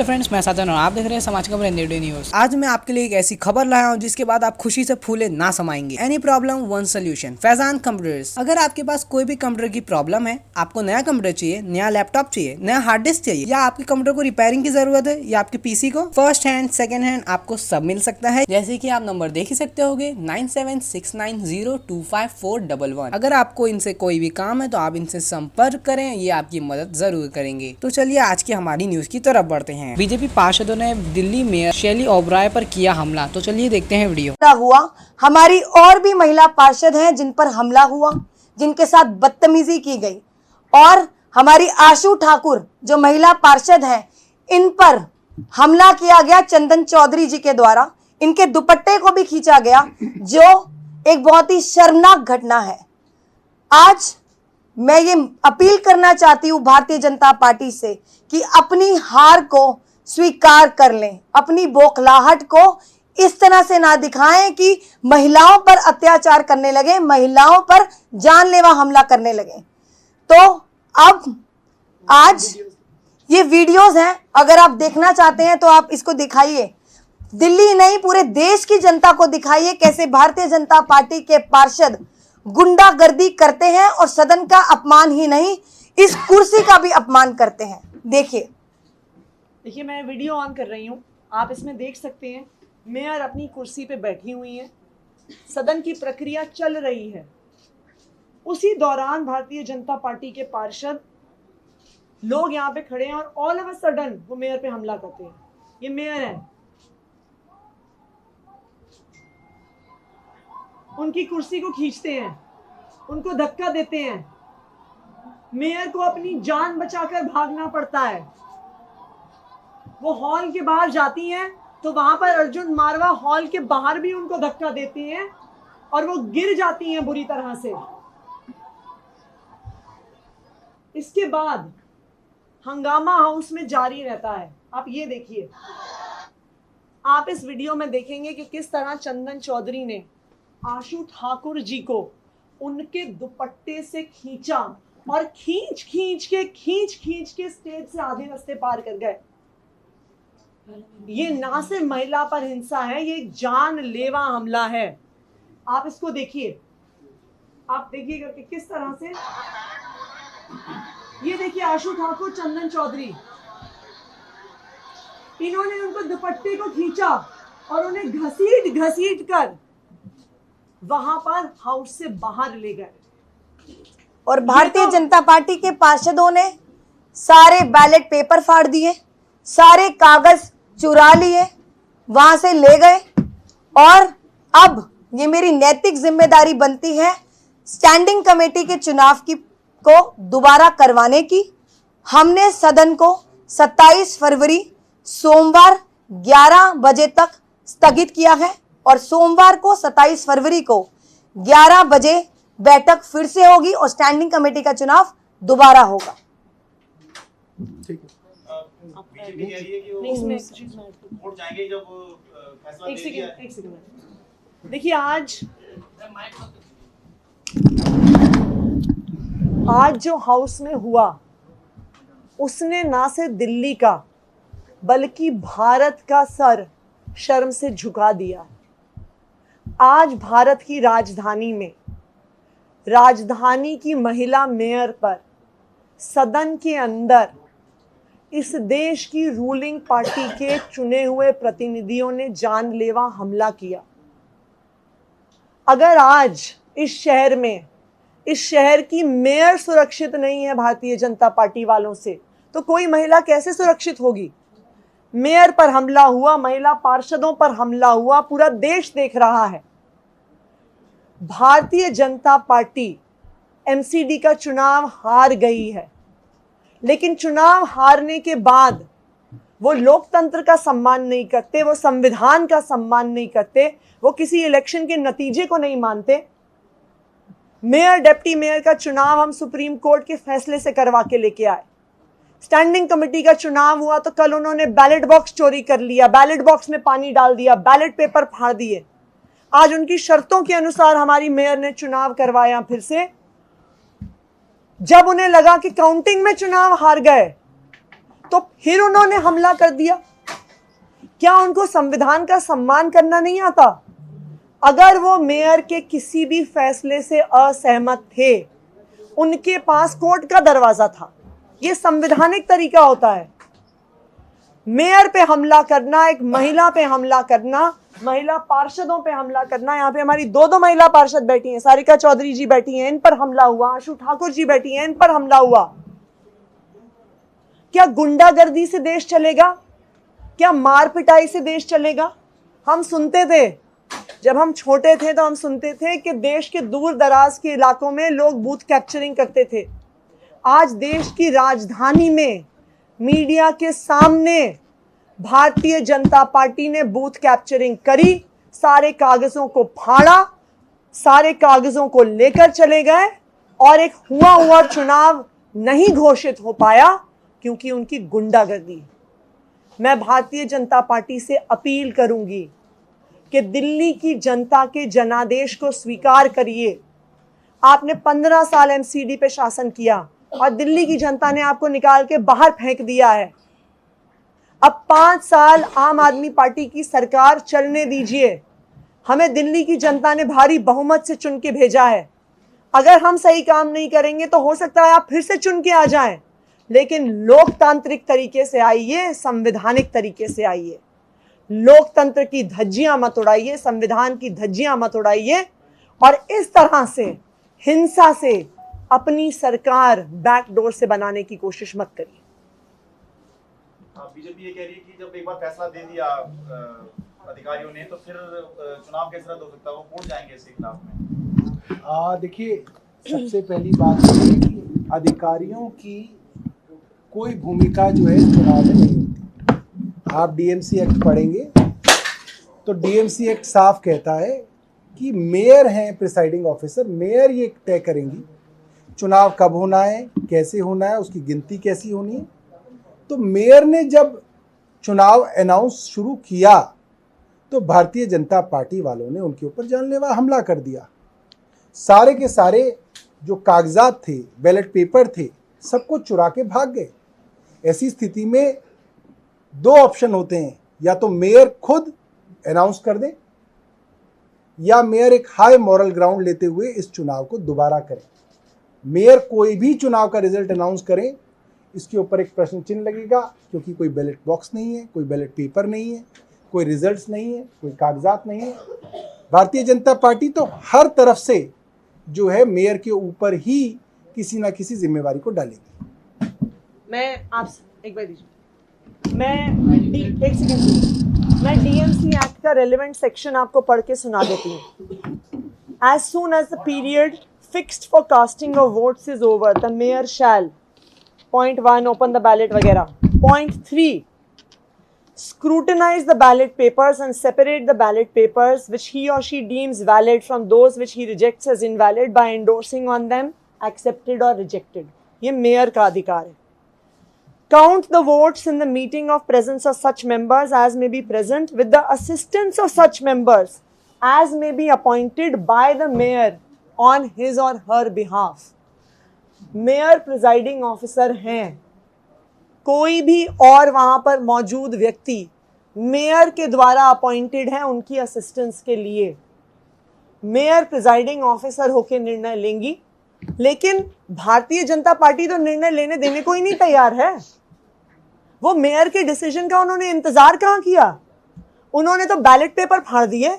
Friends, मैं साधन और आप देख रहे हैं समाज खबर एनडीटी न्यूज। आज मैं आपके लिए एक ऐसी खबर लाया हूं जिसके बाद आप खुशी से फूले ना समाएंगे। Any problem one solution, Faizan computers. अगर आपके पास कोई भी कंप्यूटर की प्रॉब्लम है, आपको नया कंप्यूटर चाहिए, नया लैपटॉप चाहिए, नया हार्ड डिस्क चाहिए, या आपके कंप्यूटर को रिपेयरिंग की जरूरत है, या आपके पीसी को, फर्स्ट हैंड सेकंड हैंड आपको सब मिल सकता है। जैसे कि आप नंबर देख ही सकते होगे 9769025411। अगर आपको इनसे कोई भी काम है तो आप इनसे संपर्क करें, ये आपकी मदद जरूर करेंगे। तो चलिए आज की हमारी न्यूज की तरफ बढ़ते हैं। बीजेपी पार्षदों ने दिल्ली मेयर शैली ओबराय पर किया हमला, तो चलिए देखते हैं वीडियो। हुआ हमारी और भी महिला पार्षद हैं जिन पर हमला हुआ, जिनके साथ बदतमीजी की गई, और हमारी आशु ठाकुर जो महिला पार्षद हैं, इन पर हमला किया गया चंदन चौधरी जी के द्वारा। इनके दुपट्टे को भी खींचा गया, जो एक बहुत ही शर्मनाक घटना है। आज मैं ये अपील करना चाहती हूँ भारतीय जनता पार्टी से कि अपनी हार को स्वीकार कर लें, अपनी बौखलाहट को इस तरह से ना दिखाएं कि महिलाओं पर अत्याचार करने लगे, महिलाओं पर जानलेवा हमला करने लगे। तो अब आज ये वीडियोस हैं, अगर आप देखना चाहते हैं तो आप इसको दिखाइए। दिल्ली नहीं, पूरे देश की जनता को दिखाइए कैसे भारतीय जनता पार्टी के पार्षद गुंडागर्दी करते हैं और सदन का अपमान ही नहीं, इस कुर्सी का भी अपमान करते हैं। देखिए मैं वीडियो ऑन कर रही हूँ, आप इसमें देख सकते हैं मेयर अपनी कुर्सी पे बैठी हुई हैं, सदन की प्रक्रिया चल रही है। उसी दौरान भारतीय जनता पार्टी के पार्षद लोग यहाँ पे खड़े हैं और ऑल ऑफ अ सडन वो मेयर पे हमला करते हैं। ये मेयर है, उनकी कुर्सी को खींचते हैं, उनको धक्का देते हैं। मेयर को अपनी जान बचाकर भागना पड़ता है। वो हॉल के बाहर जाती हैं तो वहां पर अर्जुन मारवा हॉल के बाहर भी उनको धक्का देती हैं और वो गिर जाती हैं बुरी तरह से। इसके बाद हंगामा हाउस में जारी रहता है। आप ये देखिए, आप इस वीडियो में देखेंगे कि किस तरह चंदन चौधरी ने आशु ठाकुर जी को उनके दुपट्टे से खींचा और खींच खींच के स्टेज से आधे रास्ते पार कर गए। ये ना सिर्फ महिला पर हिंसा है, ये एक जानलेवा हमला है। आप इसको देखिए, आप देखिएगा कि किस तरह से ये देखिए आशु ठाकुर, चंदन चौधरी, इन्होंने उनको दुपट्टे को खींचा और उन्हें घसीट कर वहां पर हाउस से बाहर ले गए। और भारतीय जनता पार्टी के पार्षदों ने सारे बैलेट पेपर फाड़ दिए, सारे कागज चुरा लिए, वहां से ले गए। और अब ये मेरी नैतिक जिम्मेदारी बनती है स्टैंडिंग कमेटी के चुनाव को दोबारा करवाने की। हमने सदन को 27 फरवरी सोमवार 11 बजे तक स्थगित किया है और सोमवार को 27 फरवरी को 11 बजे बैठक फिर से होगी और स्टैंडिंग कमेटी का चुनाव दोबारा होगा। ठीक है। एक सेकंड देखिए, आज जो हाउस में हुआ उसने ना सिर्फ दिल्ली का बल्कि भारत का सर शर्म से झुका दिया। आज भारत की राजधानी में राजधानी की महिला मेयर पर सदन के अंदर इस देश की रूलिंग पार्टी के चुने हुए प्रतिनिधियों ने जानलेवा हमला किया। अगर आज इस शहर की मेयर सुरक्षित नहीं है भारतीय जनता पार्टी वालों से, तो कोई महिला कैसे सुरक्षित होगी? मेयर पर हमला हुआ, महिला पार्षदों पर हमला हुआ, पूरा देश देख रहा है। भारतीय जनता पार्टी एमसीडी का चुनाव हार गई है, लेकिन चुनाव हारने के बाद वो लोकतंत्र का सम्मान नहीं करते, वो संविधान का सम्मान नहीं करते, वो किसी इलेक्शन के नतीजे को नहीं मानते। मेयर, डिप्टी मेयर का चुनाव हम सुप्रीम कोर्ट के फैसले से करवा के लेके आए। स्टैंडिंग कमेटी का चुनाव हुआ तो कल उन्होंने बैलेट बॉक्स चोरी कर लिया, बैलेट बॉक्स में पानी डाल दिया, बैलेट पेपर फाड़ दिए। आज उनकी शर्तों के अनुसार हमारी मेयर ने चुनाव करवाया फिर से। जब उन्हें लगा कि काउंटिंग में चुनाव हार गए तो फिर उन्होंने हमला कर दिया। क्या उनको संविधान का सम्मान करना नहीं आता? अगर वो मेयर के किसी भी फैसले से असहमत थे, उनके पास कोर्ट का दरवाजा था। ये संवैधानिक तरीका होता है। मेयर पे हमला करना, एक महिला पे हमला करना, महिला पार्षदों पे हमला करना, यहाँ पे हमारी दो महिला पार्षद बैठी हैं, सारिका चौधरी जी बैठी हैं, इन पर हमला हुआ, आशु ठाकुर जी बैठी हैं, इन पर हमला हुआ। क्या गुंडागर्दी से देश चलेगा? क्या मार पिटाई से देश चलेगा? हम सुनते थे, जब हम छोटे थे तो हम सुनते थे कि देश के दूर दराज के इलाकों में लोग बूथ कैप्चरिंग करते थे। आज देश की राजधानी में मीडिया के सामने भारतीय जनता पार्टी ने बूथ कैप्चरिंग करी, सारे कागजों को फाड़ा, सारे कागजों को लेकर चले गए और एक हुआ चुनाव नहीं घोषित हो पाया क्योंकि उनकी गुंडागर्दी। मैं भारतीय जनता पार्टी से अपील करूंगी कि दिल्ली की जनता के जनादेश को स्वीकार करिए। आपने 15 साल एमसीडी पे शासन किया और दिल्ली की जनता ने आपको निकाल के बाहर फेंक दिया है। अब 5 साल आम आदमी पार्टी की सरकार चलने दीजिए। हमें दिल्ली की जनता ने भारी बहुमत से चुन के भेजा है। अगर हम सही काम नहीं करेंगे तो हो सकता है आप फिर से चुन के आ जाएं, लेकिन लोकतांत्रिक तरीके से आइए, संवैधानिक तरीके से आइए। लोकतंत्र की धज्जियां मत उड़ाइए, संविधान की धज्जियां मत उड़ाइए और इस तरह से हिंसा से अपनी सरकार बैकडोर से बनाने की कोशिश मत करिए। बीजेपी ये कह रही है कि जब एक बार फैसला दे दिया अधिकारियों ने तो फिर चुनाव कैसे रद्द हो सकता है, वो वोट जाएंगे इसके खिलाफ में। देखिए, सबसे पहली बात ये है कि अधिकारियों की कोई भूमिका जो है चुनाव में नहीं होती। आप डीएमसी एक्ट पढ़ेंगे तो डीएमसी एक्ट साफ कहता है कि मेयर हैं प्रिसाइडिंग ऑफिसर, मेयर ये तय करेंगी चुनाव कब होना है, कैसे होना है, उसकी गिनती कैसी होनी है। तो मेयर ने जब चुनाव अनाउंस शुरू किया तो भारतीय जनता पार्टी वालों ने उनके ऊपर जानलेवा हमला कर दिया। सारे के सारे जो कागजात थे, बैलेट पेपर थे, सबको चुरा के भाग गए। ऐसी स्थिति में 2 ऑप्शन होते हैं, या तो मेयर खुद अनाउंस कर दे या मेयर एक हाई मॉरल ग्राउंड लेते हुए इस चुनाव को दोबारा करें। मेयर कोई भी चुनाव का रिजल्ट अनाउंस करें, इसके ऊपर एक प्रश्न चिन्ह लगेगा, क्योंकि कोई बैलेट बॉक्स नहीं है, कोई बैलेट पेपर नहीं है, कोई रिजल्ट्स नहीं है, कोई कागजात नहीं है। भारतीय जनता पार्टी तो हर तरफ से जो है मेयर के ऊपर ही किसी ना किसी जिम्मेवारी को डालेगी। मैं आपसे एक बार दीजिए, मैं डीएमसी एक्ट का रेलेवेंट सेक्शन आपको पढ़ के सुना देती हूँ। As soon as the period fixed for casting of votes is over the mayor shall .1 open the ballot वगैरह। .3 scrutinize the ballot papers and separate the ballot papers which he or she deems valid from those which he rejects as invalid by endorsing on them accepted or rejected। ये mayor का अधिकार है। Count the votes in the meeting of presence of such members as may be present with the assistance of such members as may be appointed by the mayor on his or her behalf। Mayor presiding officer हैं, कोई भी और वहां पर मौजूद व्यक्ति mayor के द्वारा अपॉइंटेड है उनकी असिस्टेंस के लिए। मेयर प्रिजाइडिंग ऑफिसर होकर निर्णय लेंगी, लेकिन भारतीय जनता पार्टी तो निर्णय लेने देने को ही नहीं तैयार है। वो मेयर के डिसीजन का उन्होंने इंतजार कहाँ किया? उन्होंने तो बैलेट पेपर फाड़ दिए,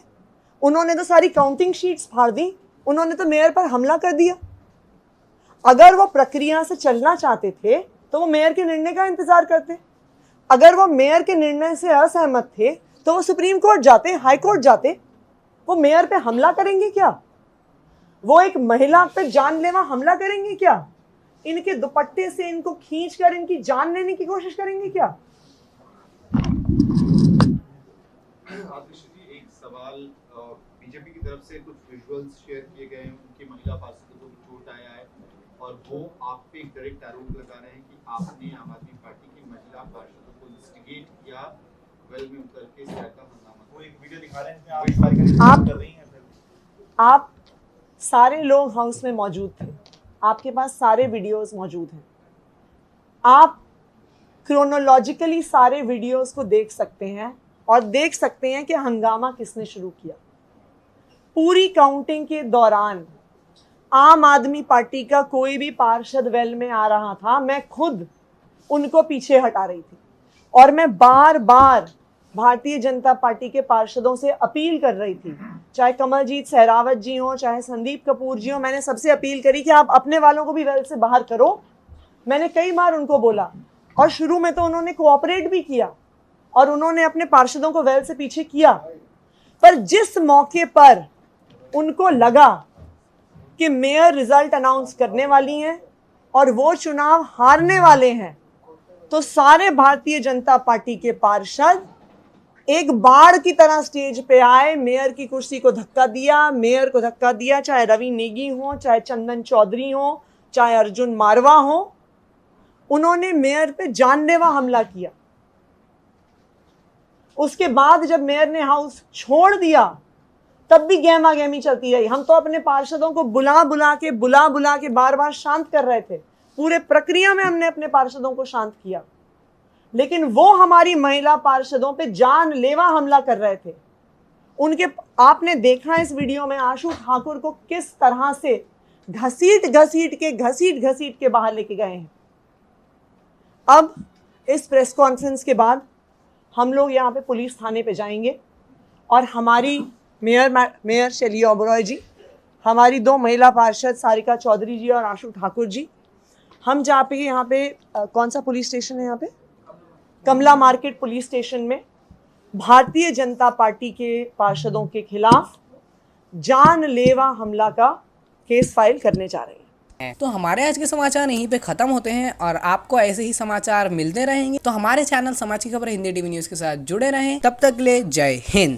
उन्होंने तो सारी काउंटिंग शीट्स फाड़ दी, उन्होंने तो मेयर पर हमला कर दिया। अगर वो प्रक्रिया से चलना चाहते थे तो वो मेयर के निर्णय का इंतजार करते। अगर वो मेयर के निर्णय से असहमत थे तो वो सुप्रीम कोर्ट जाते, हाई कोर्ट जाते। वो मेयर पे हमला करेंगे क्या? वो एक महिला पे जानलेवा हमला करेंगे क्या? इनके दुपट्टे से इनको खींचकर इनकी जान लेने की कोशिश करेंगे क्या? एक सवाल, बीजेपी की तरफ से कुछ विजुअल्स शेयर किए गए हैं, उनकी महिला पार्षदों को चोट आया है और वो आप पे एक डायरेक्ट आरोप लगा रहे हैं कि आपने आम आदमी पार्टी की महिला पार्षदों को इंस्टिगेट किया, वेल में उतर के इस तरह का हंगामा। वो एक वीडियो दिखा रहे हैं आप कर रही हैं। आप सारे लोग हाउस में मौजूद थे, आपके पास सारे वीडियोस मौजूद हैं। आप क्रोनोलॉजिकली सारे वीडियोस को देख सकते हैं और देख सकते हैं कि हंगामा किसने शुरू किया। पूरी काउंटिंग के दौरान आम आदमी पार्टी का कोई भी पार्षद वेल में आ रहा था, मैं खुद उनको पीछे हटा रही थी और मैं बार बार भारतीय जनता पार्टी के पार्षदों से अपील कर रही थी, चाहे कमलजीत सहरावत जी हो, चाहे संदीप कपूर जी हो, मैंने सबसे अपील करी कि आप अपने वालों को भी वेल से बाहर करो। मैंने कई बार उनको बोला और शुरू में तो उन्होंने कोऑपरेट भी किया और उन्होंने अपने पार्षदों को वेल से पीछे किया, पर जिस मौके पर उनको लगा कि मेयर रिजल्ट अनाउंस करने वाली हैं और वो चुनाव हारने वाले हैं, तो सारे भारतीय जनता पार्टी के पार्षद एक बाढ़ की तरह स्टेज पे आए, मेयर की कुर्सी को धक्का दिया, मेयर को धक्का दिया, चाहे रवि नेगी हो, चाहे चंदन चौधरी हो, चाहे अर्जुन मारवा हो, उन्होंने मेयर पे जानलेवा हमला किया। उसके बाद जब मेयर ने हाउस छोड़ दिया तब भी गहमा गहमी चलती रही। हम तो अपने पार्षदों को बुला बुला के बार बार शांत कर रहे थे, पूरे प्रक्रिया में हमने अपने पार्षदों को शांत किया, लेकिन वो हमारी महिला पार्षदों पे जानलेवा हमला कर रहे थे। उनके आपने देखा इस वीडियो में आशु ठाकुर को किस तरह से घसीट के बाहर लेके गए हैं। अब इस प्रेस कॉन्फ्रेंस के बाद हम लोग यहाँ पे पुलिस थाने पे जाएंगे और हमारी मेयर शैली ओबरॉय जी, हमारी 2 महिला पार्षद सारिका चौधरी जी और आशु ठाकुर जी, हम जहाँ पे यहाँ पे कौन सा पुलिस स्टेशन है, यहाँ पे कमला मार्केट पुलिस स्टेशन में भारतीय जनता पार्टी के पार्षदों के खिलाफ जानलेवा हमला का केस फाइल करने जा रहे हैं। तो हमारे आज के समाचार यहीं पे खत्म होते हैं और आपको ऐसे ही समाचार मिलते रहेंगे। तो हमारे चैनल समाज की खबर हिंदी टीवी न्यूज़ के साथ जुड़े रहें। तब तक ले जय हिंद।